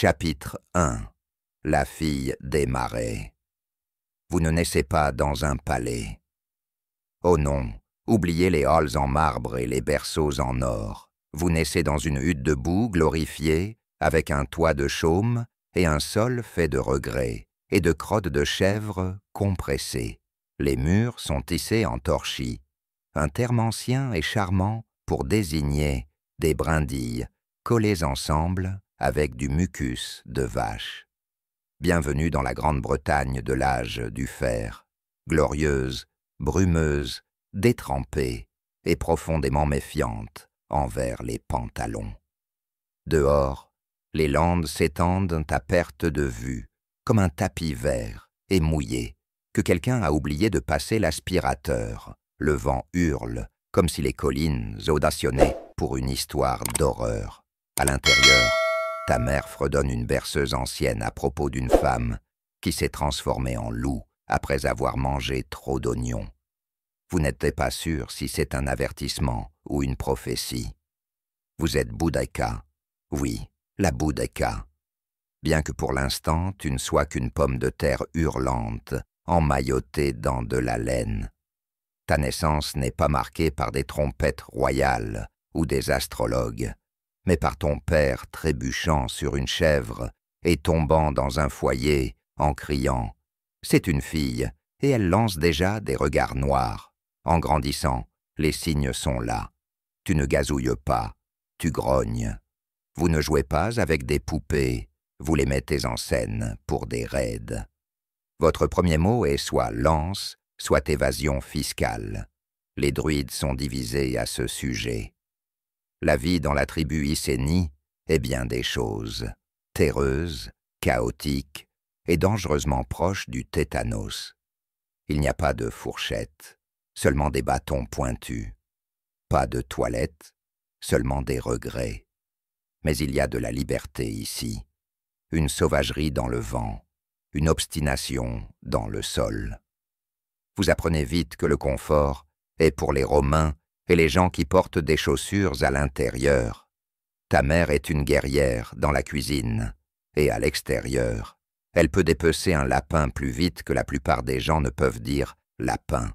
Chapitre 1. La fille des marais. Vous ne naissez pas dans un palais. Oh non, oubliez les halls en marbre et les berceaux en or. Vous naissez dans une hutte de boue glorifiée, avec un toit de chaume et un sol fait de regrets, et de crottes de chèvre compressées. Les murs sont tissés en torchis, un terme ancien et charmant pour désigner des brindilles collées ensemble avec du mucus de vache. Bienvenue dans la Grande-Bretagne de l'âge du fer, glorieuse, brumeuse, détrempée et profondément méfiante envers les pantalons. Dehors, les landes s'étendent à perte de vue, comme un tapis vert et mouillé, que quelqu'un a oublié de passer l'aspirateur. Le vent hurle, comme si les collines audationnaient pour une histoire d'horreur. À l'intérieur, ta mère fredonne une berceuse ancienne à propos d'une femme qui s'est transformée en loup après avoir mangé trop d'oignons. Vous n'êtes pas sûr si c'est un avertissement ou une prophétie. Vous êtes Boudica. Oui, la Boudica. Bien que pour l'instant tu ne sois qu'une pomme de terre hurlante, emmaillotée dans de la laine. Ta naissance n'est pas marquée par des trompettes royales ou des astrologues, mais par ton père trébuchant sur une chèvre et tombant dans un foyer en criant « C'est une fille !» et elle lance déjà des regards noirs. En grandissant, les signes sont là. Tu ne gazouilles pas, tu grognes. Vous ne jouez pas avec des poupées, vous les mettez en scène pour des raids. Votre premier mot est soit lance, soit évasion fiscale. Les druides sont divisés à ce sujet. La vie dans la tribu Iceni est bien des choses, terreuse, chaotique et dangereusement proche du tétanos. Il n'y a pas de fourchette, seulement des bâtons pointus. Pas de toilettes, seulement des regrets. Mais il y a de la liberté ici, une sauvagerie dans le vent, une obstination dans le sol. Vous apprenez vite que le confort est pour les Romains et les gens qui portent des chaussures à l'intérieur. Ta mère est une guerrière dans la cuisine, et à l'extérieur, elle peut dépecer un lapin plus vite que la plupart des gens ne peuvent dire « lapin ».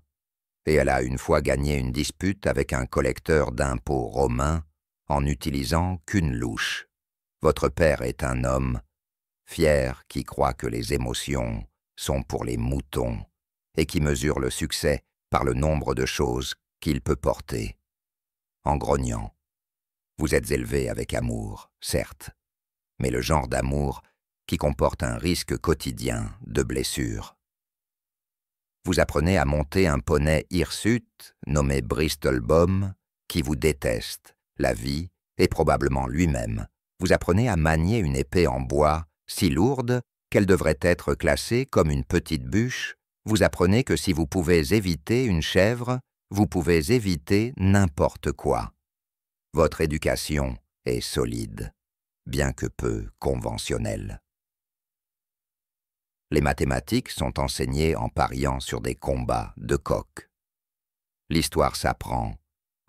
Et elle a une fois gagné une dispute avec un collecteur d'impôts romain en n'utilisant qu'une louche. Votre père est un homme fier qui croit que les émotions sont pour les moutons et qui mesure le succès par le nombre de choses qu'il peut porter. En grognant, vous êtes élevé avec amour, certes, mais le genre d'amour qui comporte un risque quotidien de blessure. Vous apprenez à monter un poney hirsute nommé Bristol Bom qui vous déteste, la vie et probablement lui-même. Vous apprenez à manier une épée en bois si lourde qu'elle devrait être classée comme une petite bûche. Vous apprenez que si vous pouvez éviter une chèvre, vous pouvez éviter n'importe quoi. Votre éducation est solide, bien que peu conventionnelle. Les mathématiques sont enseignées en pariant sur des combats de coqs. L'histoire s'apprend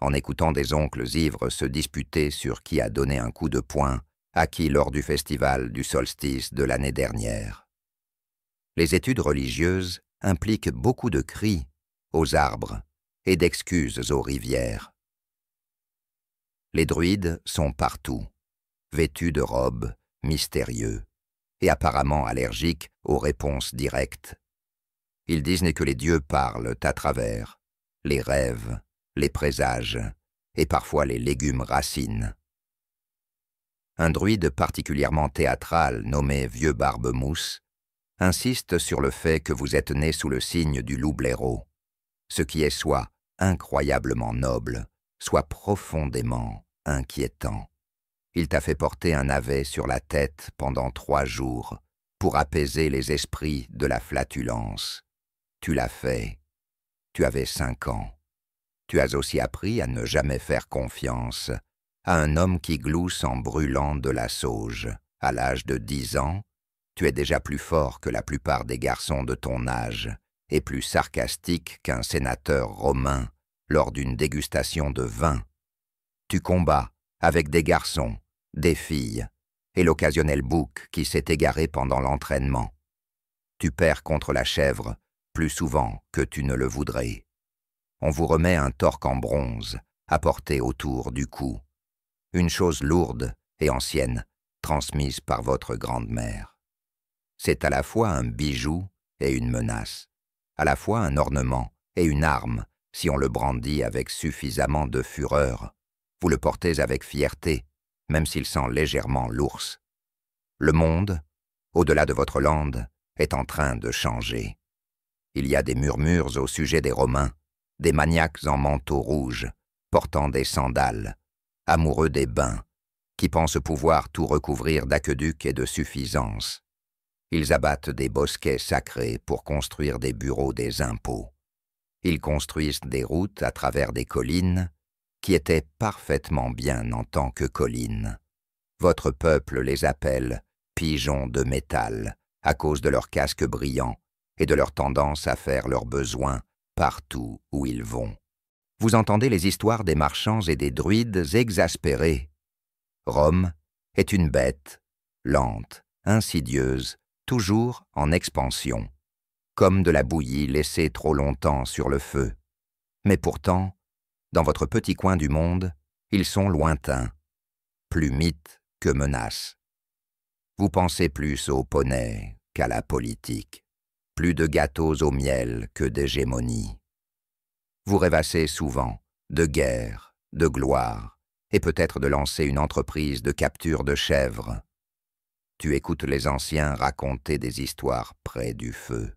en écoutant des oncles ivres se disputer sur qui a donné un coup de poing à qui lors du festival du solstice de l'année dernière. Les études religieuses impliquent beaucoup de cris aux arbres et d'excuses aux rivières. Les druides sont partout, vêtus de robes, mystérieux, et apparemment allergiques aux réponses directes. Ils disent que les dieux parlent à travers les rêves, les présages et parfois les légumes racines. Un druide particulièrement théâtral nommé Vieux Barbe-Mousse insiste sur le fait que vous êtes né sous le signe du loup blaireau, ce qui est soit incroyablement noble, soit profondément inquiétant. Il t'a fait porter un navet sur la tête pendant 3 jours pour apaiser les esprits de la flatulence. Tu l'as fait. Tu avais 5 ans. Tu as aussi appris à ne jamais faire confiance à un homme qui glousse en brûlant de la sauge. À l'âge de 10 ans, tu es déjà plus fort que la plupart des garçons de ton âge et plus sarcastique qu'un sénateur romain lors d'une dégustation de vin. Tu combats avec des garçons, des filles, et l'occasionnel bouc qui s'est égaré pendant l'entraînement. Tu perds contre la chèvre plus souvent que tu ne le voudrais. On vous remet un torque en bronze à porter autour du cou, une chose lourde et ancienne transmise par votre grande-mère. C'est à la fois un bijou et une menace, à la fois un ornement et une arme si on le brandit avec suffisamment de fureur. Vous le portez avec fierté, même s'il sent légèrement l'ours. Le monde, au-delà de votre lande, est en train de changer. Il y a des murmures au sujet des Romains, des maniaques en manteau rouge, portant des sandales, amoureux des bains, qui pensent pouvoir tout recouvrir d'aqueducs et de suffisance. Ils abattent des bosquets sacrés pour construire des bureaux des impôts. Ils construisent des routes à travers des collines qui étaient parfaitement bien en tant que collines. Votre peuple les appelle pigeons de métal à cause de leurs casques brillants et de leur tendance à faire leurs besoins partout où ils vont. Vous entendez les histoires des marchands et des druides exaspérés. Rome est une bête, lente, insidieuse, toujours en expansion, comme de la bouillie laissée trop longtemps sur le feu. Mais pourtant, dans votre petit coin du monde, ils sont lointains, plus mythes que menaces. Vous pensez plus aux poneys qu'à la politique, plus de gâteaux au miel que d'hégémonie. Vous rêvassez souvent de guerre, de gloire, et peut-être de lancer une entreprise de capture de chèvres. Tu écoutes les anciens raconter des histoires près du feu,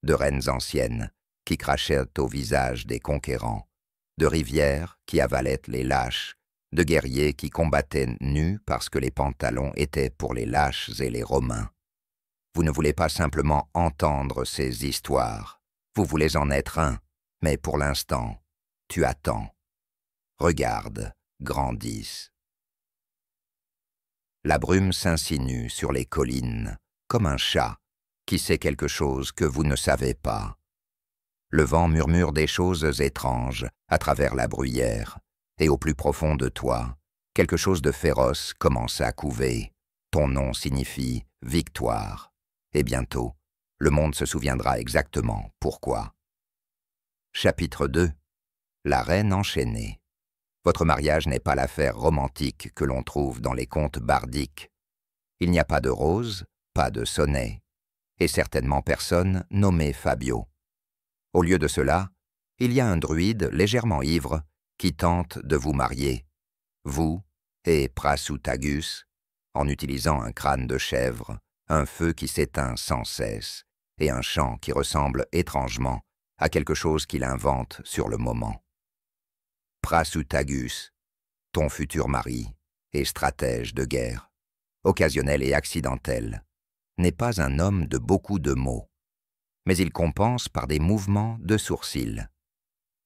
de reines anciennes qui crachaient au visage des conquérants, de rivières qui avalaient les lâches, de guerriers qui combattaient nus parce que les pantalons étaient pour les lâches et les Romains. Vous ne voulez pas simplement entendre ces histoires, vous voulez en être un, mais pour l'instant, tu attends. Regarde, grandissent. La brume s'insinue sur les collines, comme un chat qui sait quelque chose que vous ne savez pas. Le vent murmure des choses étranges à travers la bruyère, et au plus profond de toi, quelque chose de féroce commence à couver. Ton nom signifie victoire, et bientôt, le monde se souviendra exactement pourquoi. Chapitre 2. La reine enchaînée. Votre mariage n'est pas l'affaire romantique que l'on trouve dans les contes bardiques. Il n'y a pas de rose, pas de sonnet, et certainement personne nommé Fabio. Au lieu de cela, il y a un druide légèrement ivre qui tente de vous marier, vous et Prasutagus, en utilisant un crâne de chèvre, un feu qui s'éteint sans cesse, et un chant qui ressemble étrangement à quelque chose qu'il invente sur le moment. Prasutagus, ton futur mari et stratège de guerre, occasionnel et accidentel, n'est pas un homme de beaucoup de mots, mais il compense par des mouvements de sourcils.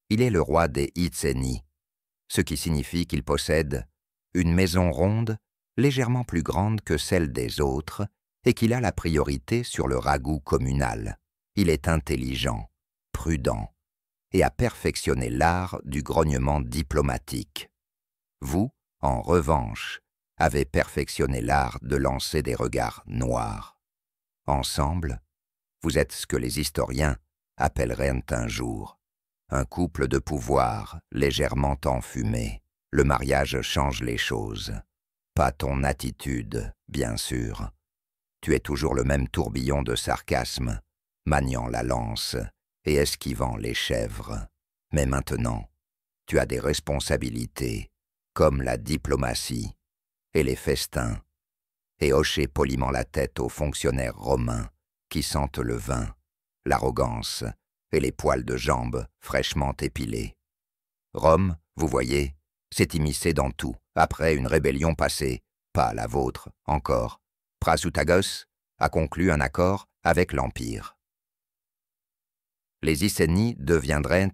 Il est le roi des Iceni, ce qui signifie qu'il possède une maison ronde légèrement plus grande que celle des autres et qu'il a la priorité sur le ragoût communal. Il est intelligent, prudent et a perfectionné l'art du grognement diplomatique. Vous, en revanche, avez perfectionné l'art de lancer des regards noirs. Ensemble, vous êtes ce que les historiens appelleraient un jour un couple de pouvoir légèrement enfumé. Le mariage change les choses. Pas ton attitude, bien sûr. Tu es toujours le même tourbillon de sarcasme, maniant la lance et esquivant les chèvres. Mais maintenant, tu as des responsabilités, comme la diplomatie et les festins, et hocher poliment la tête aux fonctionnaires romains qui sentent le vin, l'arrogance et les poils de jambes fraîchement épilés. Rome, vous voyez, s'est immiscée dans tout, après une rébellion passée, pas la vôtre encore. Prasutagus a conclu un accord avec l'Empire. Les Iceni deviendraient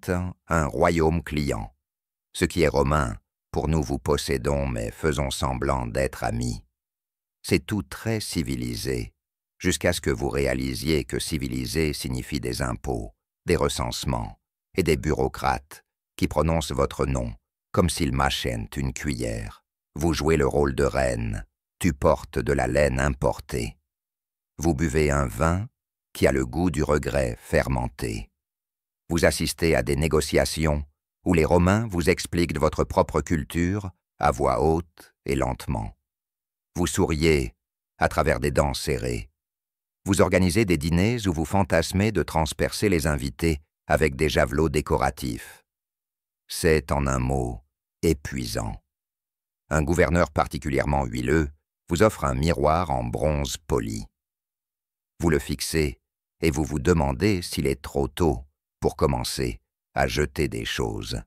un royaume client. Ce qui est romain, pour nous vous possédons, mais faisons semblant d'être amis. C'est tout très civilisé, jusqu'à ce que vous réalisiez que civilisé signifie des impôts, des recensements et des bureaucrates qui prononcent votre nom comme s'ils mâchaient une cuillère. Vous jouez le rôle de reine, tu portes de la laine importée. Vous buvez un vin qui a le goût du regret fermenté. Vous assistez à des négociations où les Romains vous expliquent de votre propre culture à voix haute et lentement. Vous souriez à travers des dents serrées. Vous organisez des dîners où vous fantasmez de transpercer les invités avec des javelots décoratifs. C'est, en un mot, épuisant. Un gouverneur particulièrement huileux vous offre un miroir en bronze poli. Vous le fixez et vous vous demandez s'il est trop tôt pour commencer à jeter des choses.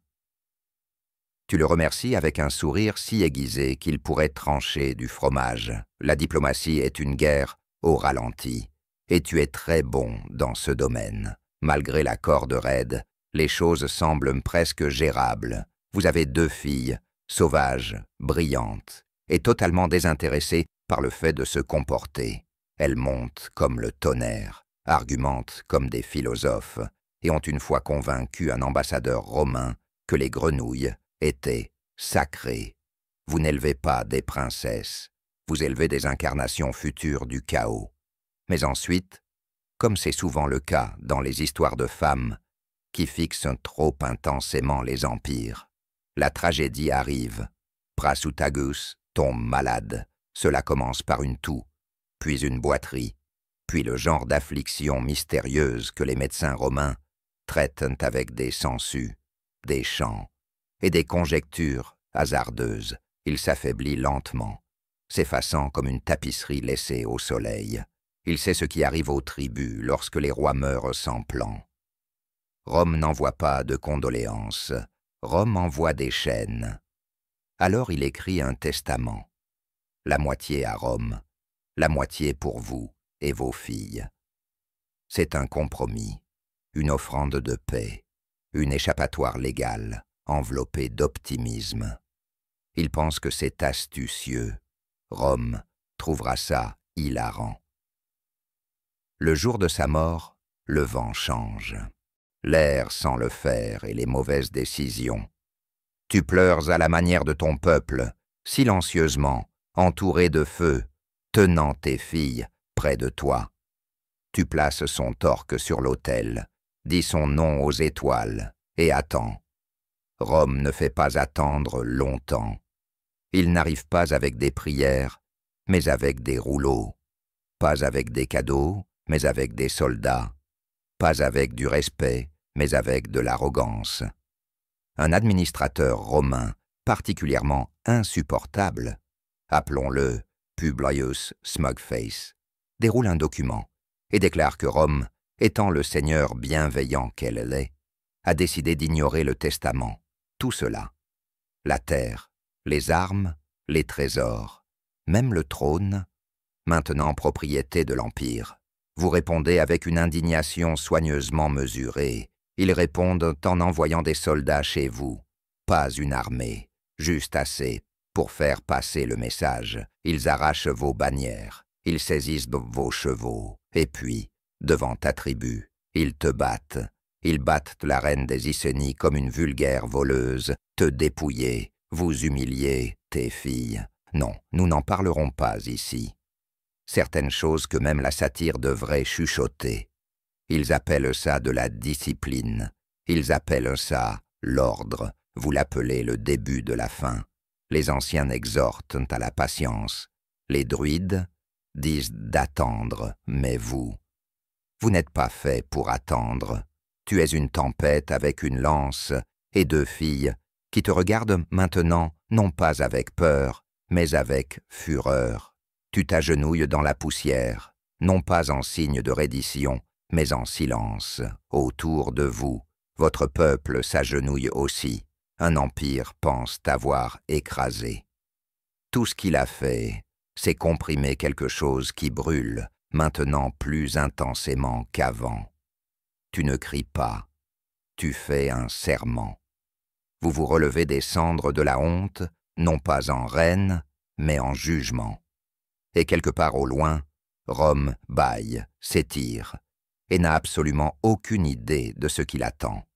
Tu le remercies avec un sourire si aiguisé qu'il pourrait trancher du fromage. La diplomatie est une guerre au ralenti, et tu es très bon dans ce domaine. Malgré la corde raide, les choses semblent presque gérables. Vous avez 2 filles, sauvages, brillantes, et totalement désintéressées par le fait de se comporter. Elles montent comme le tonnerre, argumentent comme des philosophes, et ont une fois convaincu un ambassadeur romain que les grenouilles étaient sacrées. Vous n'élevez pas des princesses, vous élevez des incarnations futures du chaos. Mais ensuite, comme c'est souvent le cas dans les histoires de femmes qui fixent trop intensément les empires, la tragédie arrive. Prasutagus tombe malade. Cela commence par une toux, puis une boiterie, puis le genre d'affliction mystérieuse que les médecins romains traitent avec des sangsues, des chants et des conjectures hasardeuses. Il s'affaiblit lentement, s'effaçant comme une tapisserie laissée au soleil. Il sait ce qui arrive aux tribus lorsque les rois meurent sans plan. Rome n'envoie pas de condoléances, Rome envoie des chaînes. Alors il écrit un testament, la moitié à Rome, la moitié pour vous et vos filles. C'est un compromis, une offrande de paix, une échappatoire légale, enveloppée d'optimisme. Il pense que c'est astucieux. Rome trouvera ça hilarant. Le jour de sa mort, le vent change. L'air sent le fer et les mauvaises décisions. Tu pleures à la manière de ton peuple, silencieusement, entouré de feu, tenant tes filles près de toi. Tu places son torque sur l'autel, dis son nom aux étoiles et attends. Rome ne fait pas attendre longtemps. Il n'arrive pas avec des prières, mais avec des rouleaux. Pas avec des cadeaux, mais avec des soldats. Pas avec du respect, mais avec de l'arrogance. Un administrateur romain particulièrement insupportable, appelons-le Publius Smugface, déroule un document et déclare que Rome, étant le seigneur bienveillant qu'elle l'est, a décidé d'ignorer le testament. Tout cela, la terre, les armes, les trésors, même le trône, maintenant propriété de l'Empire. Vous répondez avec une indignation soigneusement mesurée. Ils répondent en envoyant des soldats chez vous. Pas une armée, juste assez pour faire passer le message. Ils arrachent vos bannières, ils saisissent vos chevaux, et puis, devant ta tribu, ils te battent. Ils battent la reine des Icénies comme une vulgaire voleuse, te dépouiller, vous humilier, tes filles. Non, nous n'en parlerons pas ici. Certaines choses que même la satire devrait chuchoter. Ils appellent ça de la discipline. Ils appellent ça l'ordre. Vous l'appelez le début de la fin. Les anciens exhortent à la patience. Les druides disent d'attendre, mais vous n'êtes pas fait pour attendre. Tu es une tempête avec une lance et 2 filles qui te regardent maintenant non pas avec peur, mais avec fureur. Tu t'agenouilles dans la poussière, non pas en signe de reddition, mais en silence. Autour de vous, votre peuple s'agenouille aussi. Un empire pense t'avoir écrasé. Tout ce qu'il a fait, c'est comprimer quelque chose qui brûle, maintenant plus intensément qu'avant. Tu ne cries pas, tu fais un serment. Vous vous relevez des cendres de la honte, non pas en reine, mais en jugement. Et quelque part au loin, Rome bâille, s'étire, et n'a absolument aucune idée de ce qui l'attend.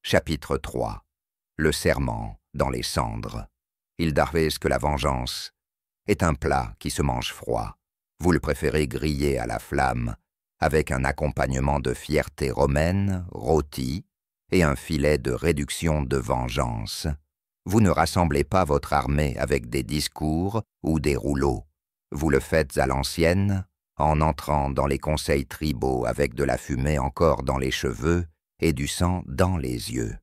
Chapitre 3. Le serment dans les cendres. Il d'arvez que la vengeance est un plat qui se mange froid. Vous le préférez grillé à la flamme, avec un accompagnement de fierté romaine, rôti, et un filet de réduction de vengeance. Vous ne rassemblez pas votre armée avec des discours ou des rouleaux. Vous le faites à l'ancienne, en entrant dans les conseils tribaux avec de la fumée encore dans les cheveux et du sang dans les yeux.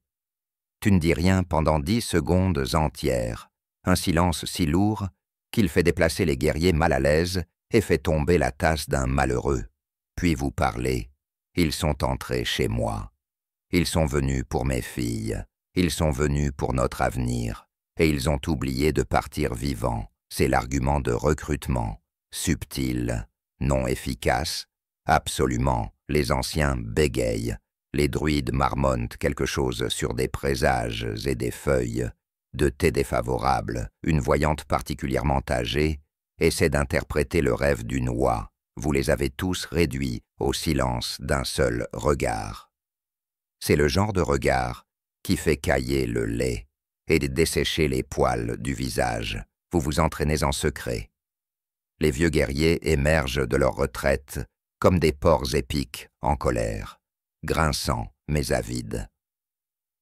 Tu ne dis rien pendant 10 secondes entières, un silence si lourd qu'il fait déplacer les guerriers mal à l'aise et fait tomber la tasse d'un malheureux. Puis vous parlez. Ils sont entrés chez moi. Ils sont venus pour mes filles. Ils sont venus pour notre avenir. Et ils ont oublié de partir vivants. C'est l'argument de recrutement. Subtil, non efficace. Absolument, les anciens bégayent. Les druides marmonnent quelque chose sur des présages et des feuilles. De thé défavorable, une voyante particulièrement âgée essaie d'interpréter le rêve d'une oie. Vous les avez tous réduits au silence d'un seul regard. C'est le genre de regard qui fait cailler le lait et dessécher les poils du visage. Vous vous entraînez en secret. Les vieux guerriers émergent de leur retraite comme des porcs épics en colère, grinçants mais avides.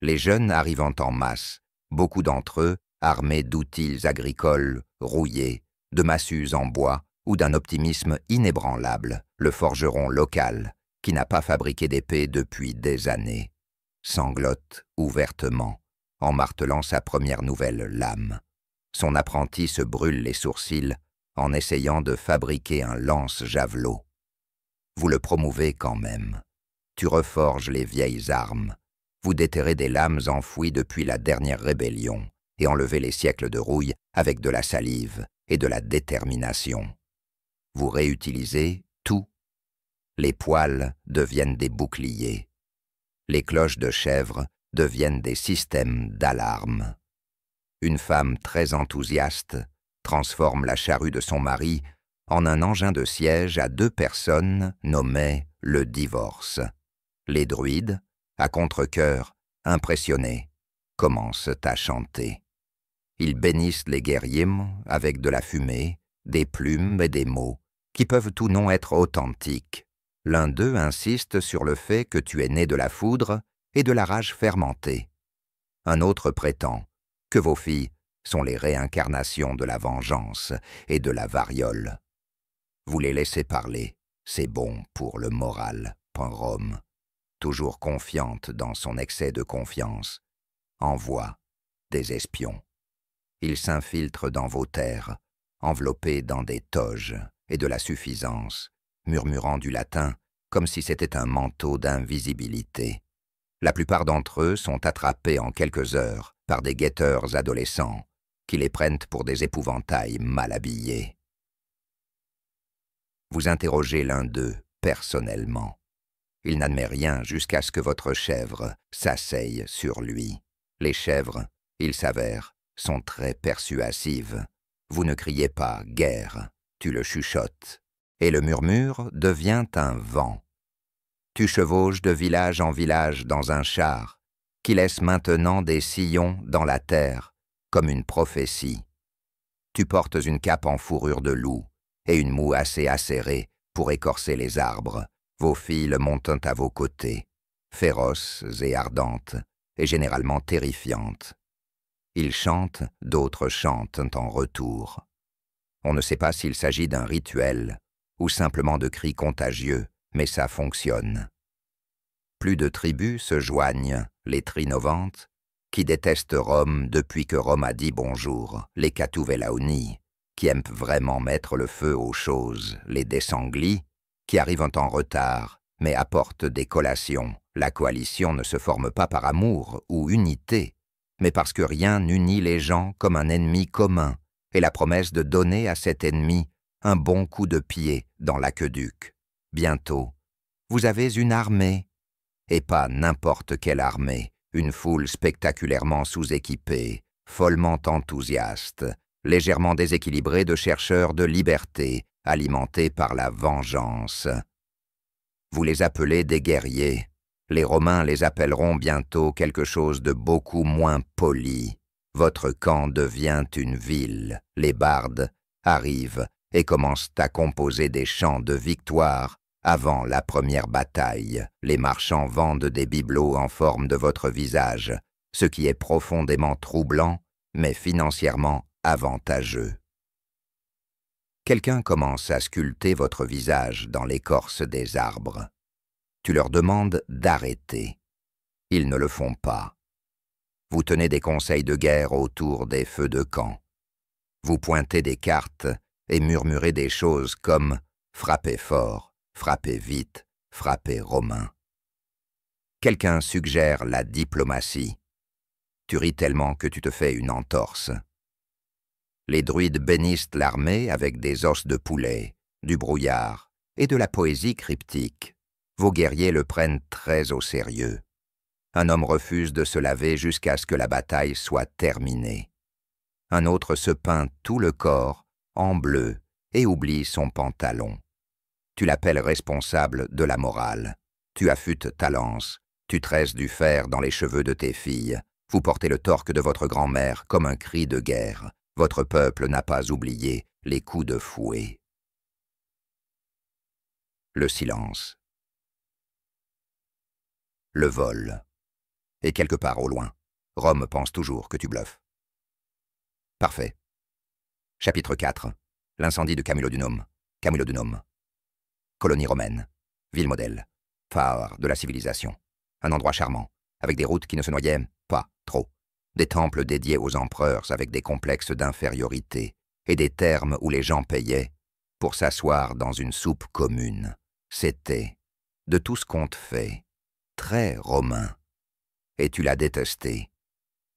Les jeunes arrivant en masse, beaucoup d'entre eux armés d'outils agricoles rouillés, de massues en bois ou d'un optimisme inébranlable, le forgeron local, qui n'a pas fabriqué d'épée depuis des années, sanglote ouvertement, en martelant sa première nouvelle lame. Son apprenti se brûle les sourcils en essayant de fabriquer un lance-javelot. Vous le promouvez quand même. Tu reforges les vieilles armes. Vous déterrez des lames enfouies depuis la dernière rébellion et enlevez les siècles de rouille avec de la salive et de la détermination. Vous réutilisez tout. Les poils deviennent des boucliers. Les cloches de chèvre deviennent des systèmes d'alarme. Une femme très enthousiaste transforme la charrue de son mari en un engin de siège à 2 personnes nommé le divorce. Les druides, à contre-cœur, impressionnés, commencent à chanter. Ils bénissent les guerriers avec de la fumée, des plumes et des mots, qui peuvent ou non être authentiques. L'un d'eux insiste sur le fait que tu es né de la foudre et de la rage fermentée. Un autre prétend que vos filles sont les réincarnations de la vengeance et de la variole. Vous les laissez parler, c'est bon pour le moral, Rome, toujours confiante dans son excès de confiance, envoie des espions. Ils s'infiltrent dans vos terres, enveloppés dans des toges et de la suffisance, murmurant du latin comme si c'était un manteau d'invisibilité. La plupart d'entre eux sont attrapés en quelques heures par des guetteurs adolescents qui les prennent pour des épouvantails mal habillés. Vous interrogez l'un d'eux personnellement. Il n'admet rien jusqu'à ce que votre chèvre s'asseye sur lui. Les chèvres, il s'avère, sont très persuasives. Vous ne criez pas « guerre », tu le chuchotes, et le murmure devient un vent. Tu chevauches de village en village dans un char, qui laisse maintenant des sillons dans la terre, comme une prophétie. Tu portes une cape en fourrure de loup et une moue assez acérée pour écorcer les arbres. Vos filles montent à vos côtés, féroces et ardentes, et généralement terrifiantes. Ils chantent, d'autres chantent en retour. On ne sait pas s'il s'agit d'un rituel ou simplement de cris contagieux, mais ça fonctionne. Plus de tribus se joignent, les trinovantes, qui détestent Rome depuis que Rome a dit bonjour, les Catuvelauni, qui aiment vraiment mettre le feu aux choses, les Desangli, qui arrivent en retard, mais apportent des collations. La coalition ne se forme pas par amour ou unité, mais parce que rien n'unit les gens comme un ennemi commun, et la promesse de donner à cet ennemi un bon coup de pied dans l'aqueduc. Bientôt, vous avez une armée, et pas n'importe quelle armée, une foule spectaculairement sous-équipée, follement enthousiaste, légèrement déséquilibrée de chercheurs de liberté, alimentés par la vengeance. Vous les appelez des guerriers. Les Romains les appelleront bientôt quelque chose de beaucoup moins poli. Votre camp devient une ville. Les bardes arrivent et commencent à composer des chants de victoire avant la première bataille. Les marchands vendent des bibelots en forme de votre visage, ce qui est profondément troublant, mais financièrement avantageux. Quelqu'un commence à sculpter votre visage dans l'écorce des arbres. Tu leur demandes d'arrêter. Ils ne le font pas. Vous tenez des conseils de guerre autour des feux de camp. Vous pointez des cartes et murmurez des choses comme « frappez fort »,« frappez vite »,« frappez romain ». Quelqu'un suggère la diplomatie. Tu ris tellement que tu te fais une entorse. Les druides bénissent l'armée avec des os de poulet, du brouillard et de la poésie cryptique. Vos guerriers le prennent très au sérieux. Un homme refuse de se laver jusqu'à ce que la bataille soit terminée. Un autre se peint tout le corps en bleu et oublie son pantalon. Tu l'appelles responsable de la morale. Tu affûtes ta lance. Tu tresses du fer dans les cheveux de tes filles. Vous portez le torque de votre grand-mère comme un cri de guerre. Votre peuple n'a pas oublié les coups de fouet. Le silence. Le vol. Et quelque part au loin, Rome pense toujours que tu bluffes. Parfait. Chapitre 4. L'incendie de Camulodunum. Camulodunum. Colonie romaine. Ville modèle. Phare de la civilisation. Un endroit charmant, avec des routes qui ne se noyaient pas trop. Des temples dédiés aux empereurs avec des complexes d'infériorité et des thermes où les gens payaient pour s'asseoir dans une soupe commune. C'était, de tout ce conte fait, très romain. Et tu l'as détesté.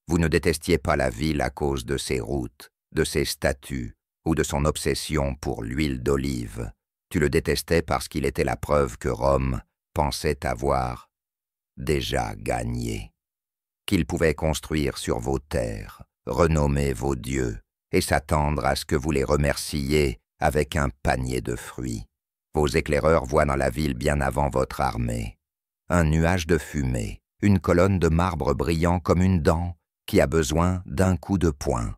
Vous ne détestiez pas la ville à cause de ses routes, de ses statues ou de son obsession pour l'huile d'olive. Tu le détestais parce qu'il était la preuve que Rome pensait avoir déjà gagné. Qu'il pouvait construire sur vos terres, renommer vos dieux et s'attendre à ce que vous les remerciiez avec un panier de fruits. Vos éclaireurs voient dans la ville bien avant votre armée un nuage de fumée, une colonne de marbre brillant comme une dent qui a besoin d'un coup de poing,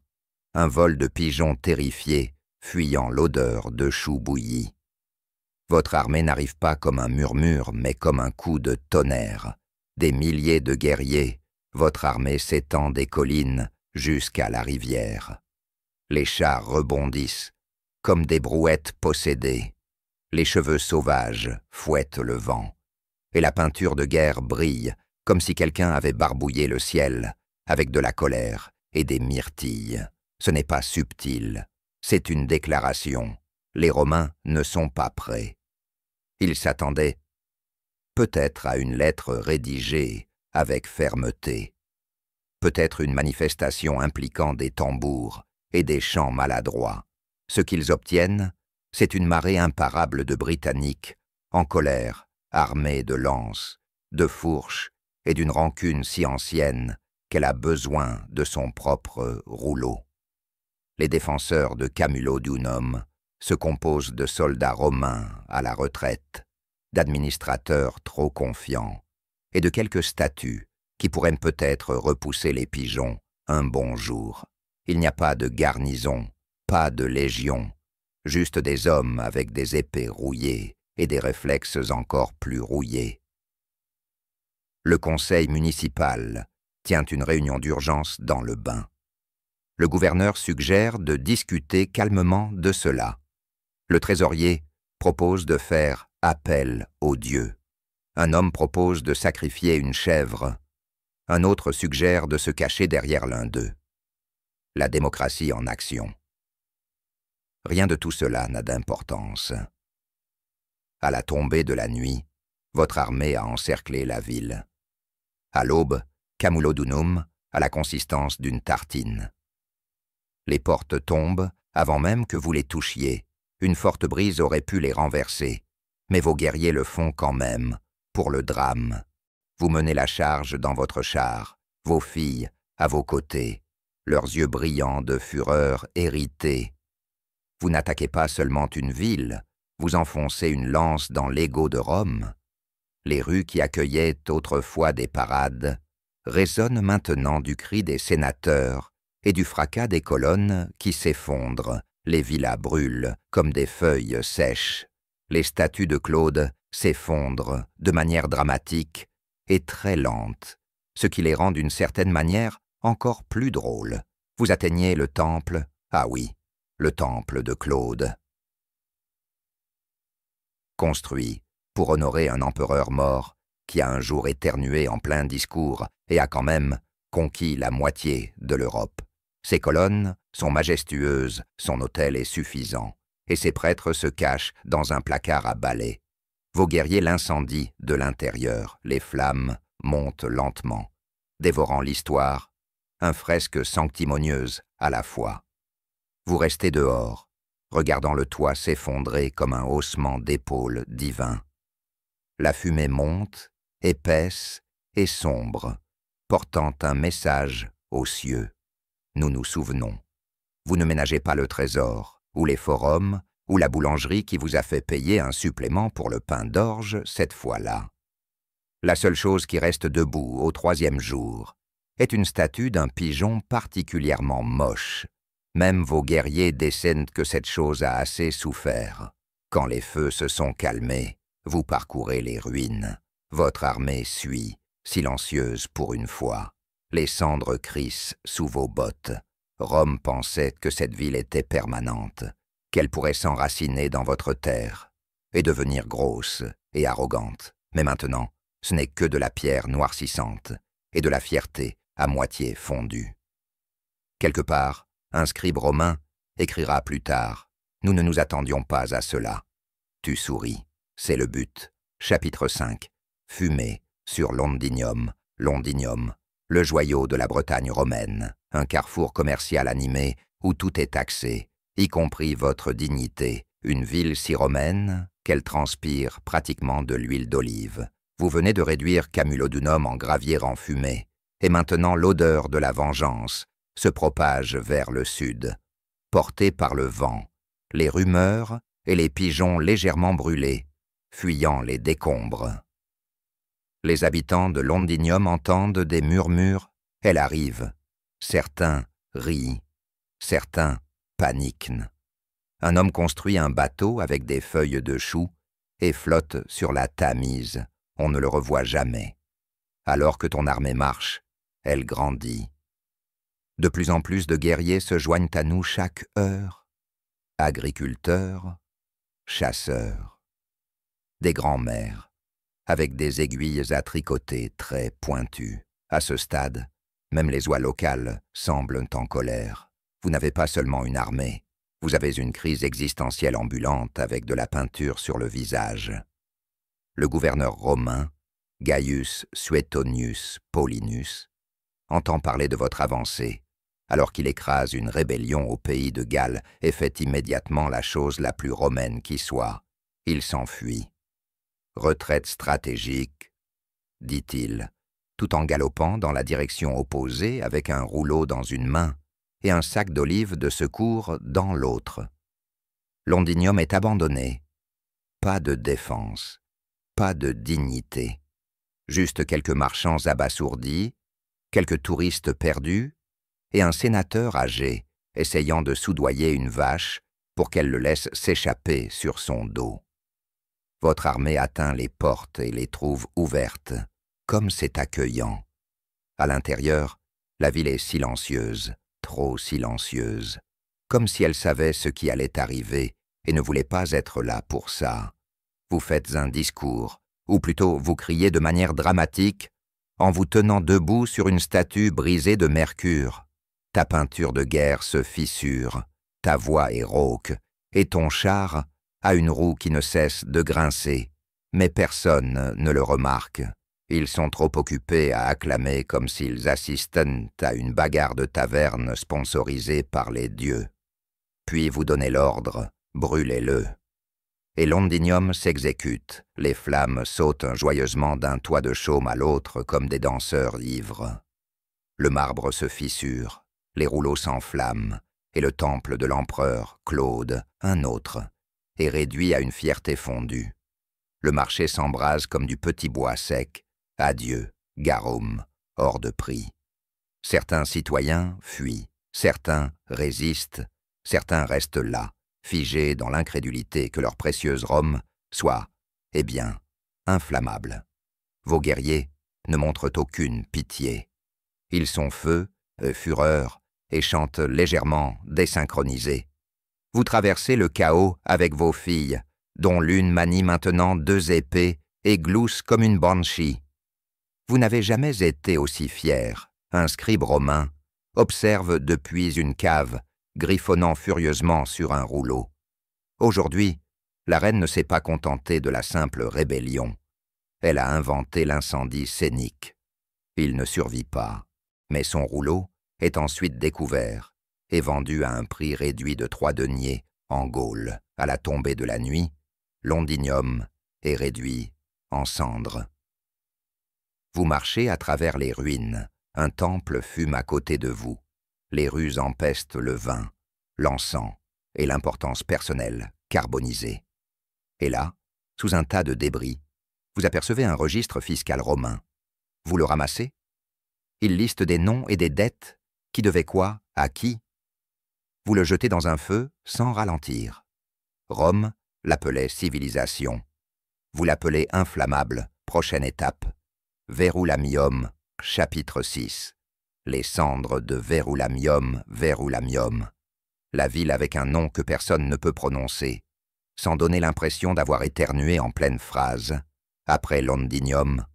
un vol de pigeons terrifiés fuyant l'odeur de choux bouillis. Votre armée n'arrive pas comme un murmure, mais comme un coup de tonnerre. Des milliers de guerriers, votre armée s'étend des collines jusqu'à la rivière. Les chars rebondissent comme des brouettes possédées. Les cheveux sauvages fouettent le vent. Et la peinture de guerre brille comme si quelqu'un avait barbouillé le ciel avec de la colère et des myrtilles. Ce n'est pas subtil, c'est une déclaration. Les Romains ne sont pas prêts. Ils s'attendaient peut-être à une lettre rédigée avec fermeté, peut-être une manifestation impliquant des tambours et des chants maladroits. Ce qu'ils obtiennent, c'est une marée imparable de Britanniques, en colère, armés de lances, de fourches et d'une rancune si ancienne qu'elle a besoin de son propre rouleau. Les défenseurs de Camulodunum se composent de soldats romains à la retraite, d'administrateurs trop confiants et de quelques statues qui pourraient peut-être repousser les pigeons un bon jour. Il n'y a pas de garnison, pas de légion, juste des hommes avec des épées rouillées et des réflexes encore plus rouillés. Le conseil municipal tient une réunion d'urgence dans le bain. Le gouverneur suggère de discuter calmement de cela. Le trésorier propose de faire appel aux dieux. Un homme propose de sacrifier une chèvre. Un autre suggère de se cacher derrière l'un d'eux. La démocratie en action. Rien de tout cela n'a d'importance. À la tombée de la nuit, votre armée a encerclé la ville. À l'aube, Camulodunum a la consistance d'une tartine. Les portes tombent avant même que vous les touchiez. Une forte brise aurait pu les renverser, mais vos guerriers le font quand même, pour le drame. Vous menez la charge dans votre char, vos filles à vos côtés, leurs yeux brillants de fureur héritée. Vous n'attaquez pas seulement une ville, vous enfoncez une lance dans l'ego de Rome. Les rues qui accueillaient autrefois des parades résonnent maintenant du cri des sénateurs et du fracas des colonnes qui s'effondrent, Les villas brûlent comme des feuilles sèches. Les statues de Claude s'effondrent de manière dramatique et très lente, ce qui les rend d'une certaine manière encore plus drôles. Vous atteignez le temple, ah oui, le temple de Claude. Construit pour honorer un empereur mort qui a un jour éternué en plein discours et a quand même conquis la moitié de l'Europe. Ses colonnes sont majestueuses, son autel est suffisant, et ses prêtres se cachent dans un placard à balai. Vos guerriers l'incendient de l'intérieur, les flammes montent lentement, dévorant l'histoire, un fresque sanctimonieuse à la fois. Vous restez dehors, regardant le toit s'effondrer comme un haussement d'épaules divin. La fumée monte, épaisse et sombre, portant un message aux cieux. Nous nous souvenons. Vous ne ménagez pas le trésor, ou les forums, ou la boulangerie qui vous a fait payer un supplément pour le pain d'orge cette fois-là. La seule chose qui reste debout au 3e jour est une statue d'un pigeon particulièrement moche. Même vos guerriers dessentent que cette chose a assez souffert. Quand les feux se sont calmés, vous parcourez les ruines. Votre armée suit, silencieuse pour une fois. Les cendres crissent sous vos bottes. Rome pensait que cette ville était permanente, qu'elle pourrait s'enraciner dans votre terre et devenir grosse et arrogante. Mais maintenant, ce n'est que de la pierre noircissante et de la fierté à moitié fondue. Quelque part, un scribe romain écrira plus tard « Nous ne nous attendions pas à cela ». Tu souris, c'est le but. Chapitre 5. Fumée sur Londinium, Londinium, le joyau de la Bretagne romaine, un carrefour commercial animé où tout est taxé, y compris votre dignité, une ville si romaine qu'elle transpire pratiquement de l'huile d'olive. Vous venez de réduire Camulodunum en gravier enfumé, et maintenant l'odeur de la vengeance se propage vers le sud. Portée par le vent, les rumeurs et les pigeons légèrement brûlés, fuyant les décombres. Les habitants de Londinium entendent des murmures, elle arrive. Certains rient, certains paniquent. Un homme construit un bateau avec des feuilles de chou et flotte sur la Tamise. On ne le revoit jamais. Alors que ton armée marche, elle grandit. De plus en plus de guerriers se joignent à nous chaque heure. Agriculteurs, chasseurs. Des grands-mères, avec des aiguilles à tricoter très pointues. À ce stade, même les oies locales semblent en colère. Vous n'avez pas seulement une armée, vous avez une crise existentielle ambulante avec de la peinture sur le visage. Le gouverneur romain, Gaius Suetonius Paulinus, entend parler de votre avancée, alors qu'il écrase une rébellion au pays de Galles et fait immédiatement la chose la plus romaine qui soit. Il s'enfuit. Retraite stratégique, dit-il, tout en galopant dans la direction opposée avec un rouleau dans une main et un sac d'olives de secours dans l'autre. Londinium est abandonné. Pas de défense, pas de dignité. Juste quelques marchands abasourdis, quelques touristes perdus et un sénateur âgé essayant de soudoyer une vache pour qu'elle le laisse s'échapper sur son dos. Votre armée atteint les portes et les trouve ouvertes, comme c'est accueillant. À l'intérieur, la ville est silencieuse, trop silencieuse, comme si elle savait ce qui allait arriver et ne voulait pas être là pour ça. Vous faites un discours, ou plutôt vous criez de manière dramatique, en vous tenant debout sur une statue brisée de mercure. Ta peinture de guerre se fissure, ta voix est rauque, et ton char a une roue qui ne cesse de grincer, mais personne ne le remarque. Ils sont trop occupés à acclamer comme s'ils assistaient à une bagarre de taverne sponsorisée par les dieux. Puis vous donnez l'ordre, brûlez-le. Et Londinium s'exécute, les flammes sautent joyeusement d'un toit de chaume à l'autre comme des danseurs ivres. Le marbre se fissure, les rouleaux s'enflamment, et le temple de l'empereur, Claude, un autre, est réduit à une fierté fondue. Le marché s'embrase comme du petit bois sec. Adieu, Garum, hors de prix. Certains citoyens fuient, certains résistent, Certains restent là, figés dans l'incrédulité que leur précieuse Rome soit, eh bien, inflammable. Vos guerriers ne montrent aucune pitié. Ils sont feu, fureur, et chantent légèrement désynchronisés. Vous traversez le chaos avec vos filles, dont l'une manie maintenant 2 épées et glousse comme une banshee. Vous n'avez jamais été aussi fier. Un scribe romain observe depuis une cave, griffonnant furieusement sur un rouleau. Aujourd'hui, la reine ne s'est pas contentée de la simple rébellion. Elle a inventé l'incendie scénique. Il ne survit pas, mais son rouleau est ensuite découvert et vendu à un prix réduit de 3 deniers en Gaule. À la tombée de la nuit, Londinium est réduit en cendres. Vous marchez à travers les ruines, un temple fume à côté de vous. Les rues empestent le vin, l'encens et l'importance personnelle carbonisée. Et là, sous un tas de débris, vous apercevez un registre fiscal romain. Vous le ramassez? Il liste des noms et des dettes. Qui devait quoi? À qui? Vous le jetez dans un feu sans ralentir. Rome l'appelait civilisation. Vous l'appelez inflammable, prochaine étape. Verulamium, chapitre 6. Les cendres de Verulamium, Verulamium. La ville avec un nom que personne ne peut prononcer, sans donner l'impression d'avoir éternué en pleine phrase. Après Londinium,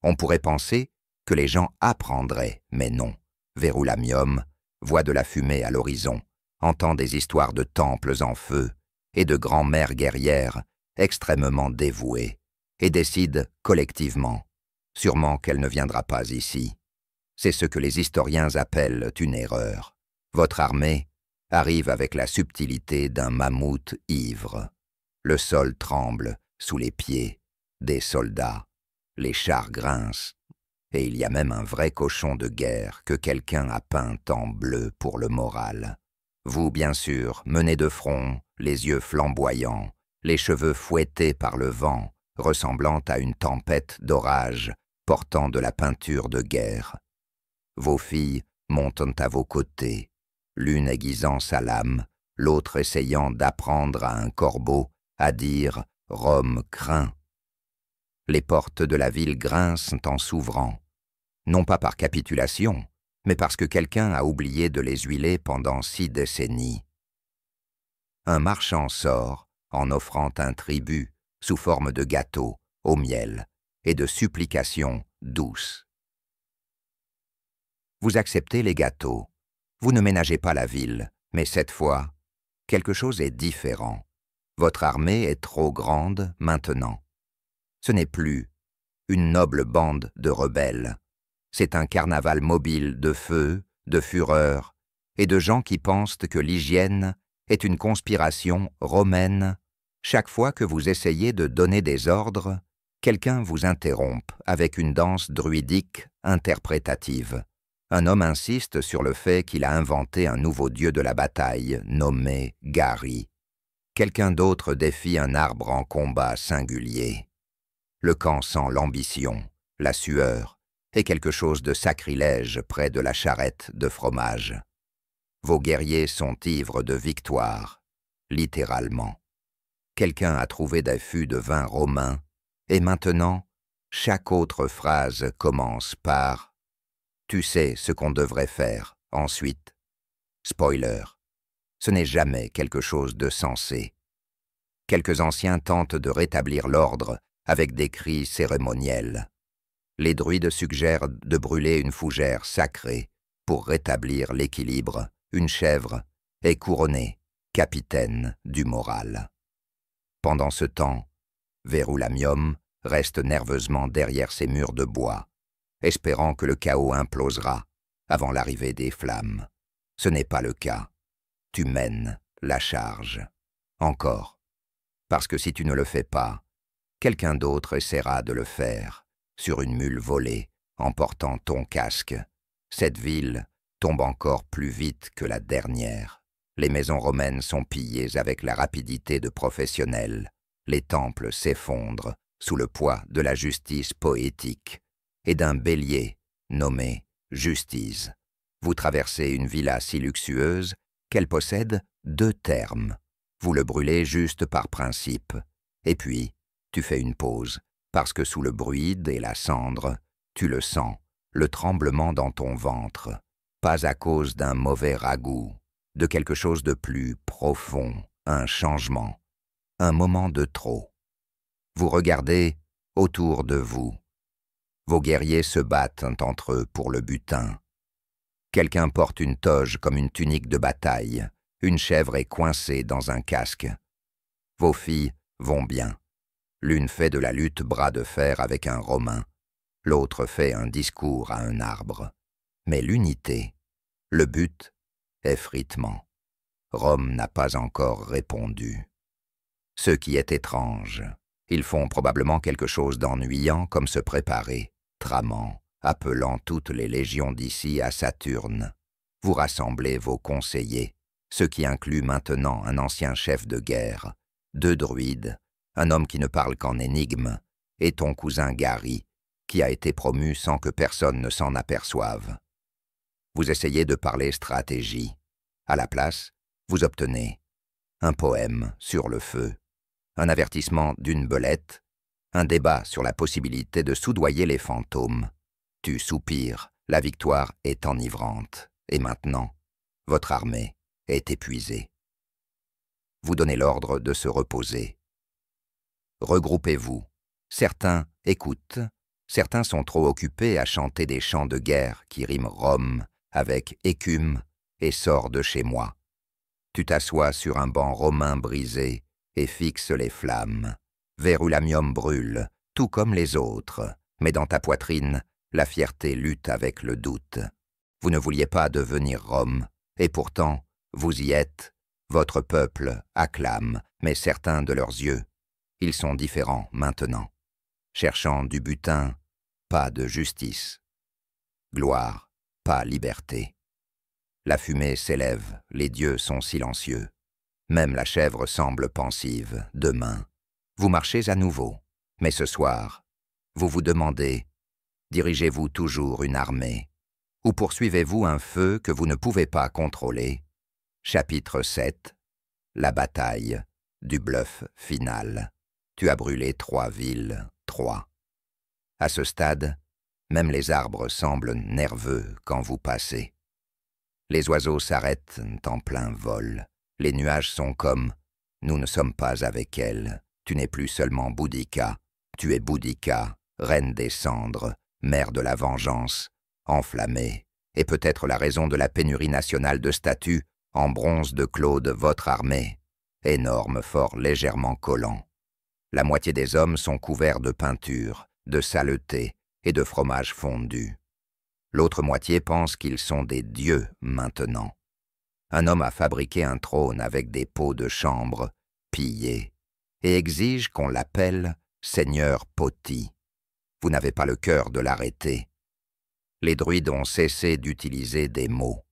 on pourrait penser que les gens apprendraient, mais non. Verulamium voit de la fumée à l'horizon, entend des histoires de temples en feu et de grands-mères guerrières extrêmement dévouées, et décide collectivement, sûrement qu'elle ne viendra pas ici. C'est ce que les historiens appellent une erreur. Votre armée arrive avec la subtilité d'un mammouth ivre. Le sol tremble sous les pieds des soldats, les chars grincent, et il y a même un vrai cochon de guerre que quelqu'un a peint en bleu pour le moral. Vous, bien sûr, menez de front, les yeux flamboyants, les cheveux fouettés par le vent, ressemblant à une tempête d'orage, portant de la peinture de guerre. Vos filles montent à vos côtés, l'une aiguisant sa lame, l'autre essayant d'apprendre à un corbeau à dire « Rome craint ». Les portes de la ville grincent en s'ouvrant, non pas par capitulation, mais parce que quelqu'un a oublié de les huiler pendant 6 décennies. Un marchand sort en offrant un tribut sous forme de gâteau au miel et de supplications douces. Vous acceptez les gâteaux, vous ne ménagez pas la ville, mais cette fois, quelque chose est différent. Votre armée est trop grande maintenant. Ce n'est plus une noble bande de rebelles. C'est un carnaval mobile de feu, de fureur et de gens qui pensent que l'hygiène est une conspiration romaine. Chaque fois que vous essayez de donner des ordres, quelqu'un vous interrompt avec une danse druidique interprétative. Un homme insiste sur le fait qu'il a inventé un nouveau dieu de la bataille nommé Gari. Quelqu'un d'autre défie un arbre en combat singulier. Le camp sent l'ambition, la sueur et quelque chose de sacrilège près de la charrette de fromage. Vos guerriers sont ivres de victoire, littéralement. Quelqu'un a trouvé des fûts de vin romain et maintenant, chaque autre phrase commence par « Tu sais ce qu'on devrait faire ensuite ». Spoiler, ce n'est jamais quelque chose de sensé. Quelques anciens tentent de rétablir l'ordre avec des cris cérémoniels. Les druides suggèrent de brûler une fougère sacrée pour rétablir l'équilibre. Une chèvre est couronnée capitaine du moral. Pendant ce temps, Verulamium reste nerveusement derrière ses murs de bois, espérant que le chaos implosera avant l'arrivée des flammes. Ce n'est pas le cas. Tu mènes la charge. Encore. Parce que si tu ne le fais pas, quelqu'un d'autre essaiera de le faire, sur une mule volée, en portant ton casque. Cette ville tombe encore plus vite que la dernière. Les maisons romaines sont pillées avec la rapidité de professionnels. Les temples s'effondrent sous le poids de la justice poétique et d'un bélier nommé Justice. Vous traversez une villa si luxueuse qu'elle possède 2 termes. Vous le brûlez juste par principe. Et puis, tu fais une pause, parce que sous le bruit et la cendre, tu le sens, le tremblement dans ton ventre, pas à cause d'un mauvais ragoût, de quelque chose de plus profond, un changement, un moment de trop. Vous regardez autour de vous. Vos guerriers se battent entre eux pour le butin. Quelqu'un porte une toge comme une tunique de bataille. Une chèvre est coincée dans un casque. Vos filles vont bien. L'une fait de la lutte bras de fer avec un Romain. L'autre fait un discours à un arbre. Mais l'unité, le but, effritement. Rome n'a pas encore répondu. Ce qui est étrange, ils font probablement quelque chose d'ennuyant comme se préparer, tramant, appelant toutes les légions d'ici à Saturne. Vous rassemblez vos conseillers, ce qui inclut maintenant un ancien chef de guerre, 2 druides, un homme qui ne parle qu'en énigmes, et ton cousin Gary, qui a été promu sans que personne ne s'en aperçoive. Vous essayez de parler stratégie. À la place, vous obtenez un poème sur le feu, un avertissement d'une belette, un débat sur la possibilité de soudoyer les fantômes. Tu soupires, la victoire est enivrante, et maintenant, votre armée est épuisée. Vous donnez l'ordre de se reposer. Regroupez-vous. Certains écoutent, certains sont trop occupés à chanter des chants de guerre qui riment Rome avec écume et sort de chez moi. Tu t'assois sur un banc romain brisé et fixes les flammes. Verulamium brûle, tout comme les autres, mais dans ta poitrine, la fierté lutte avec le doute. Vous ne vouliez pas devenir Rome, et pourtant, vous y êtes. Votre peuple acclame, mais certains de leurs yeux, ils sont différents maintenant. Cherchant du butin, pas de justice. Gloire, pas liberté. La fumée s'élève, les dieux sont silencieux. Même la chèvre semble pensive. Demain, vous marchez à nouveau. Mais ce soir, vous vous demandez, dirigez-vous toujours une armée? Ou poursuivez-vous un feu que vous ne pouvez pas contrôler? Chapitre 7. La bataille du bluff final. Tu as brûlé 3 villes, 3. À ce stade, même les arbres semblent nerveux quand vous passez. Les oiseaux s'arrêtent en plein vol. Les nuages sont comme « Nous ne sommes pas avec elle. Tu n'es plus seulement Boudica. Tu es Boudica, reine des cendres, mère de la vengeance, enflammée, et peut-être la raison de la pénurie nationale de statues en bronze de Claude, votre armée, énorme, fort légèrement collant. La moitié des hommes sont couverts de peinture, de saleté et de fromage fondu. L'autre moitié pense qu'ils sont des dieux maintenant. Un homme a fabriqué un trône avec des pots de chambre, pillés, et exige qu'on l'appelle Seigneur Poti. Vous n'avez pas le cœur de l'arrêter. Les druides ont cessé d'utiliser des mots.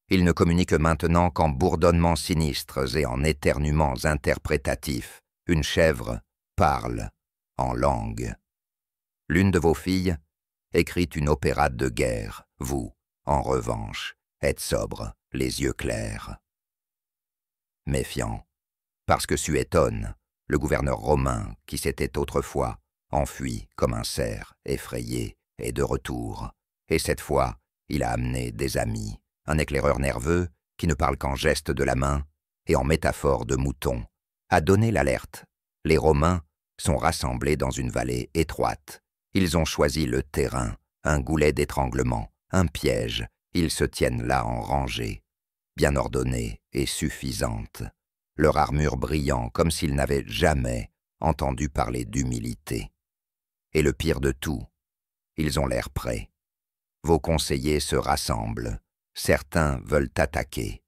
Ils ne communiquent maintenant qu'en bourdonnements sinistres et en éternuements interprétatifs. Une chèvre parle en langue. L'une de vos filles écrit une opérate de guerre. Vous, en revanche, êtes sobre, les yeux clairs. Méfiant, parce que Suétone, le gouverneur romain qui s'était autrefois enfui comme un cerf effrayé, est de retour. Et cette fois, il a amené des amis, un éclaireur nerveux qui ne parle qu'en gestes de la main et en métaphores de mouton, a donné l'alerte. Les Romains sont rassemblés dans une vallée étroite. Ils ont choisi le terrain, un goulet d'étranglement, un piège. Ils se tiennent là en rangée, bien ordonnée et suffisante, leur armure brillant comme s'ils n'avaient jamais entendu parler d'humilité. Et le pire de tout, ils ont l'air prêts. Vos conseillers se rassemblent. Certains veulent attaquer.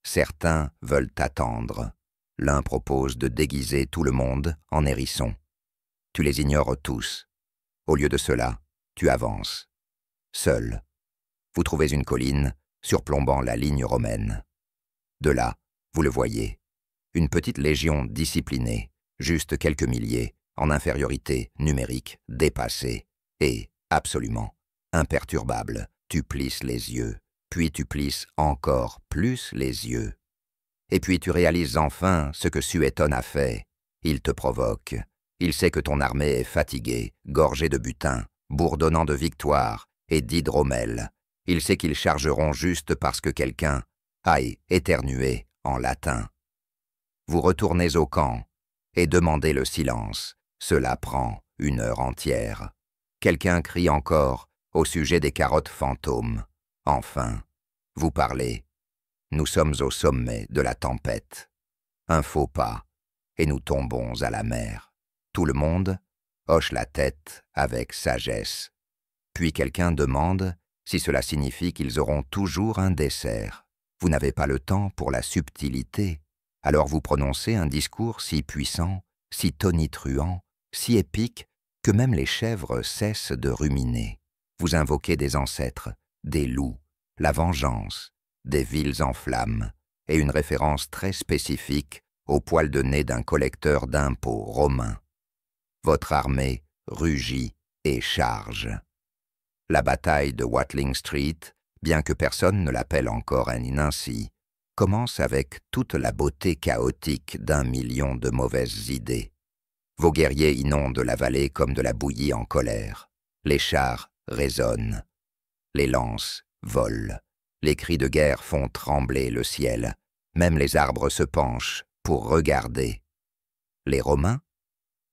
Certains veulent attendre. L'un propose de déguiser tout le monde en hérisson. Tu les ignores tous. Au lieu de cela, tu avances. Seul. Vous trouvez une colline surplombant la ligne romaine. De là, vous le voyez. Une petite légion disciplinée, juste quelques milliers, en infériorité numérique, dépassée et, absolument, imperturbable. Tu plisses les yeux. puis tu plisses encore plus les yeux. Et puis tu réalises enfin ce que Suétone a fait. Il te provoque. Il sait que ton armée est fatiguée, gorgée de butin, bourdonnant de victoire et d'hydromel. Il sait qu'ils chargeront juste parce que quelqu'un aille éternuer en latin. Vous retournez au camp et demandez le silence. Cela prend 1 heure entière. Quelqu'un crie encore au sujet des carottes fantômes. Enfin, vous parlez. Nous sommes au sommet de la tempête. Un faux pas, et nous tombons à la mer. Tout le monde hoche la tête avec sagesse. Puis quelqu'un demande si cela signifie qu'ils auront toujours un dessert. Vous n'avez pas le temps pour la subtilité. Alors vous prononcez un discours si puissant, si tonitruant, si épique, que même les chèvres cessent de ruminer. Vous invoquez des ancêtres, des loups, la vengeance, des villes en flammes, et une référence très spécifique au poil de nez d'un collecteur d'impôts romain. Votre armée rugit et charge. La bataille de Watling Street, bien que personne ne l'appelle encore ainsi, commence avec toute la beauté chaotique d'1 million de mauvaises idées. Vos guerriers inondent la vallée comme de la bouillie en colère. Les chars résonnent. Les lances volent. Les cris de guerre font trembler le ciel. Même les arbres se penchent pour regarder. Les Romains,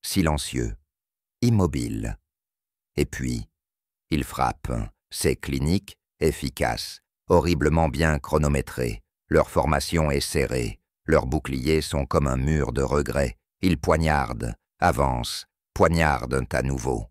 silencieux, immobiles. Et puis, ils frappent. C'est clinique, efficace, horriblement bien chronométré. Leur formation est serrée. Leurs boucliers sont comme un mur de regrets. Ils poignardent, avancent, poignardent à nouveau.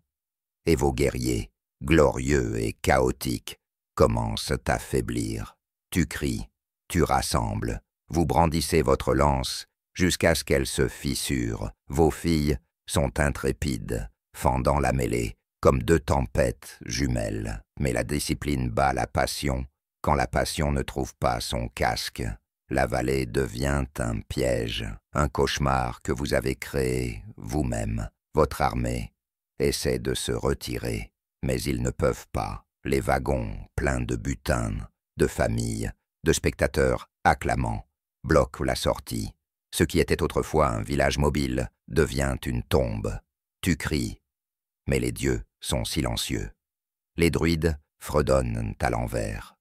Et vos guerriers, glorieux et chaotiques, commencent à faiblir. Tu cries, tu rassembles, vous brandissez votre lance jusqu'à ce qu'elle se fissure. Vos filles sont intrépides, fendant la mêlée, comme 2 tempêtes jumelles. Mais la discipline bat la passion quand la passion ne trouve pas son casque. La vallée devient un piège, un cauchemar que vous avez créé vous-même. Votre armée essaie de se retirer, mais ils ne peuvent pas. Les wagons, pleins de butin, de familles, de spectateurs acclamants, bloquent la sortie. Ce qui était autrefois un village mobile devient une tombe. Tu cries, mais les dieux sont silencieux. Les druides fredonnent à l'envers.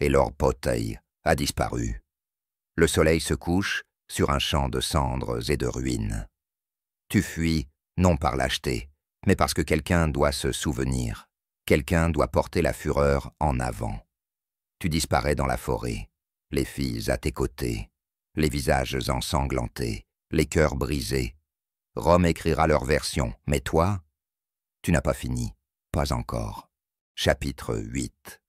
Et Lord Poteuil a disparu. Le soleil se couche sur un champ de cendres et de ruines. Tu fuis, non par lâcheté, mais parce que quelqu'un doit se souvenir. Quelqu'un doit porter la fureur en avant. Tu disparais dans la forêt, les filles à tes côtés, les visages ensanglantés, les cœurs brisés. Rome écrira leur version, mais toi, tu n'as pas fini, pas encore. Chapitre 8.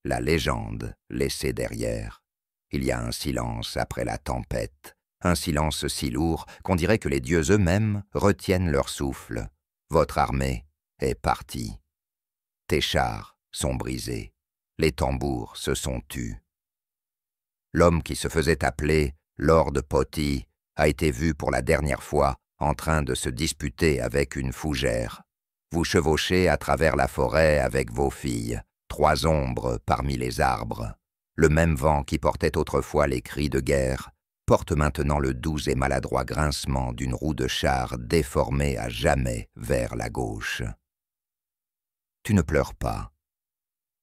La légende laissée derrière. Il y a un silence après la tempête, un silence si lourd qu'on dirait que les dieux eux-mêmes retiennent leur souffle. Votre armée est partie. Tes chars sont brisés, les tambours se sont tus. L'homme qui se faisait appeler Lord Poteuil a été vu pour la dernière fois en train de se disputer avec une fougère. Vous chevauchez à travers la forêt avec vos filles, 3 ombres parmi les arbres. Le même vent qui portait autrefois les cris de guerre porte maintenant le doux et maladroit grincement d'une roue de char déformée à jamais vers la gauche. Tu ne pleures pas.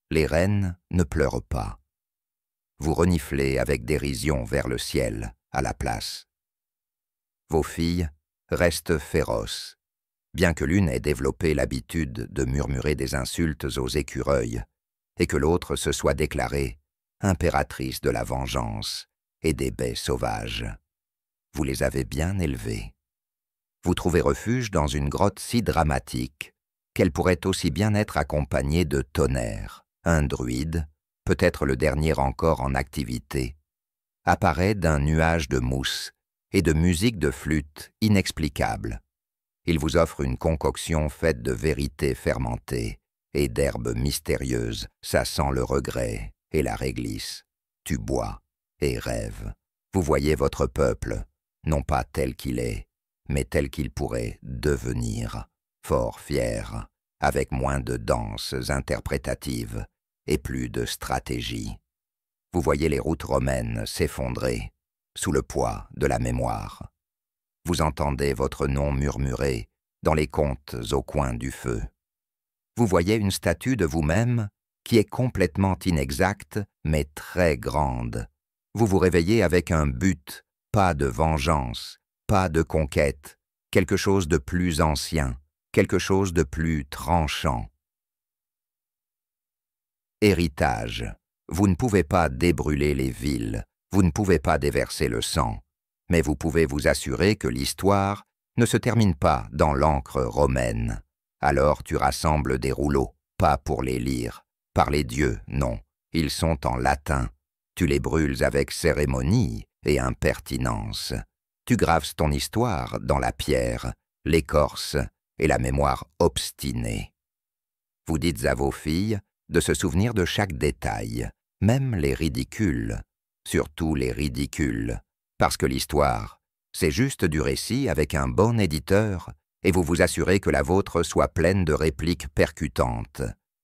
Les reines ne pleurent pas. Vous reniflez avec dérision vers le ciel, à la place. Vos filles restent féroces, bien que l'une ait développé l'habitude de murmurer des insultes aux écureuils, et que l'autre se soit déclarée impératrice de la vengeance et des baies sauvages. Vous les avez bien élevées. Vous trouvez refuge dans une grotte si dramatique qu'elle pourrait aussi bien être accompagnée de tonnerre. Un druide, peut-être le dernier encore en activité, apparaît d'un nuage de mousse et de musique de flûte inexplicable. Il vous offre une concoction faite de vérité fermentée et d'herbes mystérieuses. Ça sent le regret et la réglisse. Tu bois et rêves. Vous voyez votre peuple, non pas tel qu'il est, mais tel qu'il pourrait devenir, fort fier, avec moins de danses interprétatives et plus de stratégie. Vous voyez les routes romaines s'effondrer sous le poids de la mémoire. Vous entendez votre nom murmuré dans les contes au coin du feu. Vous voyez une statue de vous-même qui est complètement inexacte, mais très grande. Vous vous réveillez avec un but, pas de vengeance, pas de conquête, quelque chose de plus ancien, quelque chose de plus tranchant. Héritage. Vous ne pouvez pas débrûler les villes, vous ne pouvez pas déverser le sang, mais vous pouvez vous assurer que l'histoire ne se termine pas dans l'encre romaine. Alors tu rassembles des rouleaux, pas pour les lire, par les dieux, non, ils sont en latin. Tu les brûles avec cérémonie et impertinence. Tu graves ton histoire dans la pierre, l'écorce et la mémoire obstinée. Vous dites à vos filles de se souvenir de chaque détail, même les ridicules, surtout les ridicules, parce que l'histoire, c'est juste du récit avec un bon éditeur, et vous vous assurez que la vôtre soit pleine de répliques percutantes.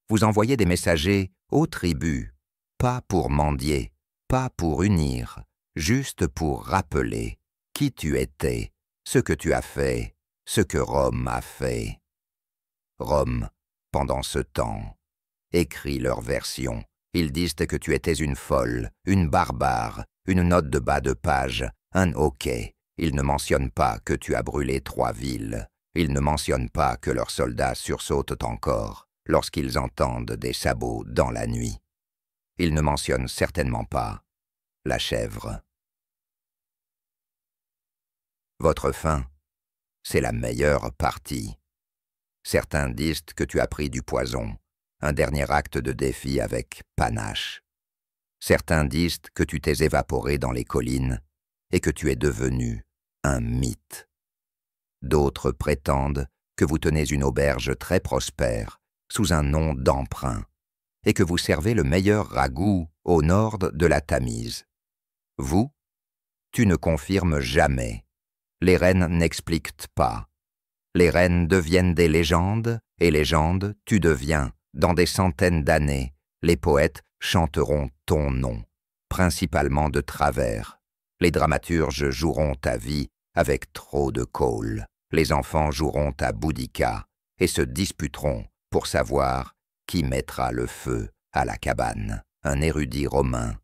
Vous envoyez des messagers aux tribus, pas pour mendier, pas pour unir, juste pour rappeler qui tu étais, ce que tu as fait, ce que Rome a fait. Rome, pendant ce temps, écrit leur version. Ils disent que tu étais une folle, une barbare, une note de bas de page, un hoquet. Ils ne mentionnent pas que tu as brûlé 3 villes. Ils ne mentionnent pas que leurs soldats sursautent encore lorsqu'ils entendent des sabots dans la nuit. Ils ne mentionnent certainement pas la chèvre. Votre fin, c'est la meilleure partie. Certains disent que tu as pris du poison, un dernier acte de défi avec panache. Certains disent que tu t'es évaporé dans les collines et que tu es devenu un mythe. D'autres prétendent que vous tenez une auberge très prospère sous un nom d'emprunt et que vous servez le meilleur ragoût au nord de la Tamise. Vous, tu ne confirmes jamais. Les reines n'expliquent pas. Les reines deviennent des légendes, et légendes, tu deviens. Dans des centaines d'années, les poètes chanteront ton nom, principalement de travers. Les dramaturges joueront ta vie avec trop de call. Les enfants joueront à Boudica et se disputeront pour savoir qui mettra le feu à la cabane. Un érudit romain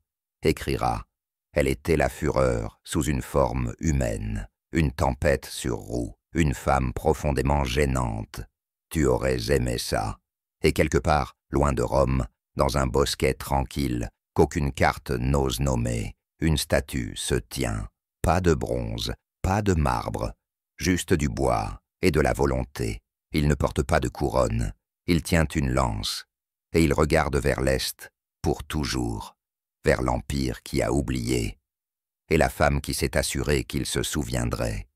écrira « Elle était la fureur sous une forme humaine, une tempête sur roue, une femme profondément gênante. Tu aurais aimé ça. » Et quelque part, loin de Rome, dans un bosquet tranquille, qu'aucune carte n'ose nommer, une statue se tient, pas de bronze, pas de marbre, juste du bois et de la volonté. Il ne porte pas de couronne, il tient une lance, et il regarde vers l'Est, pour toujours, vers l'Empire qui a oublié, et la femme qui s'est assurée qu'il se souviendrait.